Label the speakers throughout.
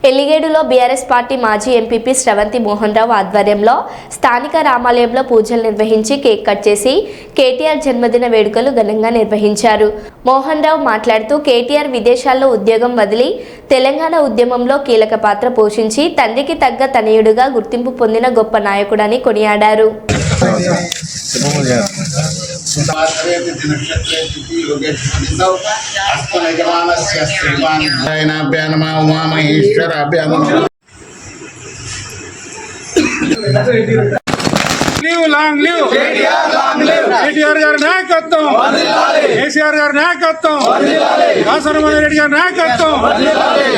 Speaker 1: ఎల్లిగేడులో BRS party మాజీ MPP Sravanthi Mohan Rao ఆధ్వర్యంలో స్థానిక రామాలయంలో పూజలు నిర్వహించి కేక్ కట్ చేసి కేటీఆర్ జన్మదిన వేడుకలు ఘనంగా నిర్వహించారు. మోహన్ రావు మాట్లాడుతూ కేటీఆర్ విదేశాల్లో ఉద్యోగం వదిలి తెలంగాణ ఉద్యమంలో కీలక పాత్ర పోషించి తండ్రికి తగ్గ తనయుడుగా గుర్తింపు పొందిన గొప్ప నాయకుడని కొనియాడారు.
Speaker 2: లాంగ్ లివ్ కేటీఆర్ గారి నాయకత్వం, కేసీఆర్ గారి నాయకత్వం, కాసరమణి రెడ్డి గారి నాయకత్వం.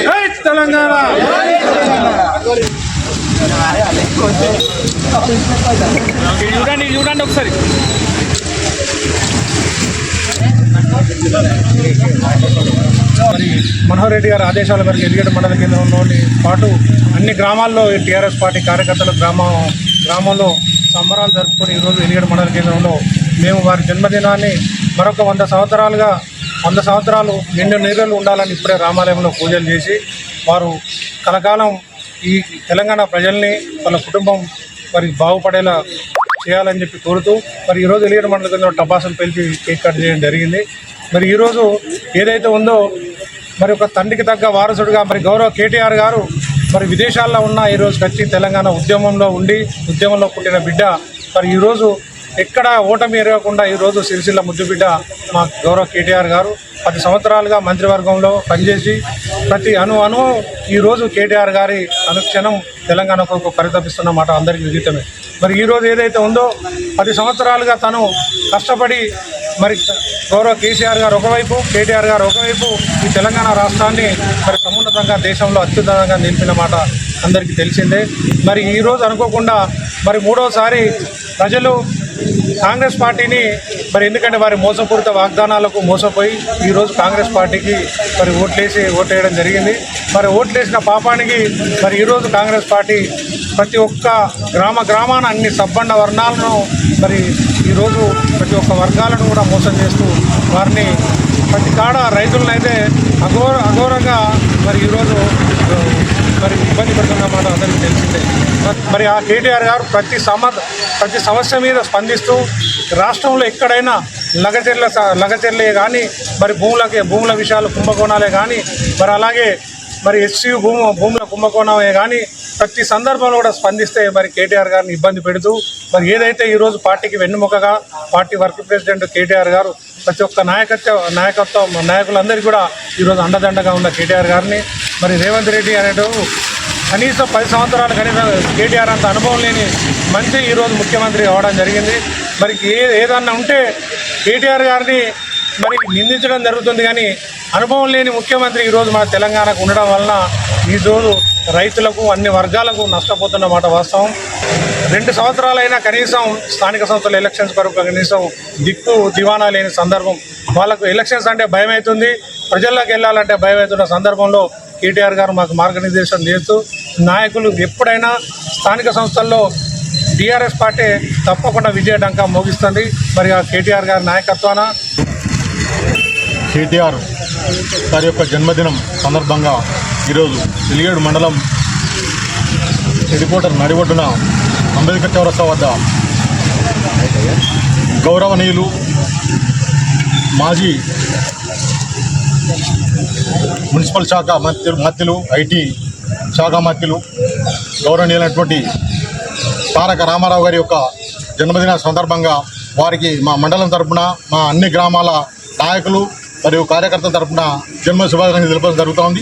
Speaker 2: జై తెలంగాణ. చూడండి ఒకసారి. మరి మనోహర్ రెడ్డి గారి ఆదేశాల మేరకు ఎల్లిగడ్డ మండల కేంద్రంలోని పాటు అన్ని గ్రామాల్లో టీఆర్ఎస్ పార్టీ కార్యకర్తలు గ్రామంలో సంబరాలు జరుపుకొని ఈరోజు ఎల్లిగడ్డ మండల కేంద్రంలో మేము వారి జన్మదినాన్ని మరొక 100 సంవత్సరాలు నిండు నీళ్ళు ఉండాలని ఇప్పుడే రామాలయంలో పూజలు చేసి వారు కలకాలం ఈ తెలంగాణ ప్రజల్ని వాళ్ళ కుటుంబం మరి బాగుపడేలా చేయాలని చెప్పి కోరుతూ మరి ఈరోజు ఎల్లిగడ్డ మండల కేంద్రంలో టపాసులు పెంచి కేక్ కట్ చేయడం జరిగింది. మరి ఈరోజు ఏదైతే ఉందో మరి ఒక తండ్రికి తగ్గ వారసుడిగా మరి గౌరవ కేటీఆర్ గారు మరి విదేశాల్లో ఉన్న ఈరోజు వచ్చి తెలంగాణ ఉద్యమంలో పుట్టిన బిడ్డ మరి ఈరోజు ఎక్కడ ఓటమి ఎరగకుండా ఈరోజు సిరిసిల్ల ముద్దుబిడ్డ మా గౌరవ కేటీఆర్ గారు 10 సంవత్సరాలుగా మంత్రివర్గంలో పనిచేసి ప్రతి అణు ఈరోజు కేటీఆర్ గారి అనుక్షణం తెలంగాణ కొరకు పరితపిస్తున్న మాట అందరికీ విదితమే. మరి ఈరోజు ఏదైతే ఉందో 10 సంవత్సరాలుగా తను కష్టపడి మరి గౌరవ కేసీఆర్ గారు ఒకవైపు, కేటీఆర్ గారు ఒకవైపు ఈ తెలంగాణ రాష్ట్రాన్ని మరి సమున్నతంగా దేశంలో అత్యున్నతంగా నిలిపిన మాట అందరికీ తెలిసిందే. మరి ఈరోజు అనుకోకుండా మరి 3వసారి ప్రజలు కాంగ్రెస్ పార్టీని మరి ఎందుకంటే వారి మోసపూరిత వాగ్దానాలకు మోసపోయి ఈరోజు కాంగ్రెస్ పార్టీకి మరి ఓట్లేయడం జరిగింది. మరి ఓట్లేసిన పాపానికి మరి ఈరోజు కాంగ్రెస్ పార్టీ ప్రతి ఒక్క గ్రామాన అన్ని సబ్బండ వర్ణాలను మరి ఈరోజు ప్రతి ఒక్క వర్గాలను కూడా మోసం చేస్తూ వారిని ప్రతి కాడ రైతులను అయితే అఘోరంగా మరి ఈరోజు మరి ఇబ్బంది పడుతున్నమాట అందరికీ తెలిసిందే. మరి ఆ కేటీఆర్ గారు ప్రతి సమస్య మీద స్పందిస్తూ రాష్ట్రంలో ఎక్కడైనా లగచెర్లే కానీ మరి భూముల విషయాలు కుంభకోణాలే కానీ మరి అలాగే మరి ఎస్సీ భూముల కుంభకోణమే కానీ ప్రతి సందర్భంలో కూడా స్పందిస్తే మరి కేటీఆర్ గారిని ఇబ్బంది పెడుతూ మరి ఏదైతే ఈరోజు పార్టీకి వెన్నుముకగా పార్టీ వర్కింగ్ ప్రెసిడెంట్ కేటీఆర్ గారు ప్రతి ఒక్క నాయకులందరికీ కూడా ఈరోజు అండదండగా ఉన్న కేటీఆర్ గారిని మరి రేవంత్ రెడ్డి అనేటప్పుడు కనీసం 10 సంవత్సరాలు కనీసం కేటీఆర్ అంత అనుభవం లేని మంచి ఈరోజు ముఖ్యమంత్రి అవ్వడం జరిగింది. మరి ఏదన్నా ఉంటే కేటీఆర్ గారిని మరి నిందించడం జరుగుతుంది కానీ అనుభవం లేని ముఖ్యమంత్రి ఈరోజు మన తెలంగాణకు ఉండడం వలన ఈరోజు రైతులకు అన్ని వర్గాలకు నష్టపోతున్నమాట వాస్తవం. 2 సంవత్సరాలైనా కనీసం స్థానిక సంస్థల ఎలక్షన్స్ కొరకు కనీసం దివానా లేని సందర్భం. వాళ్ళకు ఎలక్షన్స్ అంటే భయం అవుతుంది, ప్రజల్లోకి వెళ్ళాలంటే భయం అవుతున్న సందర్భంలో కేటీఆర్ గారు మాకు మార్గనిర్దేశం చేస్తూ నాయకులు ఎప్పుడైనా స్థానిక సంస్థల్లో టీఆర్ఎస్ పార్టీ తప్పకుండా విజయడంకా మోగిస్తుంది. మరి ఆ కేటీఆర్ గారి నాయకత్వాన
Speaker 3: కేటీఆర్ గారి యొక్క జన్మదినం సందర్భంగా ఈరోజు ఎల్లిగేడు మండలం ఎడిపోటర్ నడిబొడ్డున అంబేద్కర్ చౌరస్తా వద్ద గౌరవనీయులు మాజీ మున్సిపల్ శాఖ మంత్రులు ఐటీ శాఖ మంత్రులు గౌరవనీయులైనటువంటి తారక రామారావు గారి యొక్క జన్మదిన సందర్భంగా వారికి మా మండలం తరఫున మా అన్ని గ్రామాల నాయకులు మరియు కార్యకర్తల తరఫున జన్మ శుభాకాంక్షలు తెలపడం జరుగుతోంది.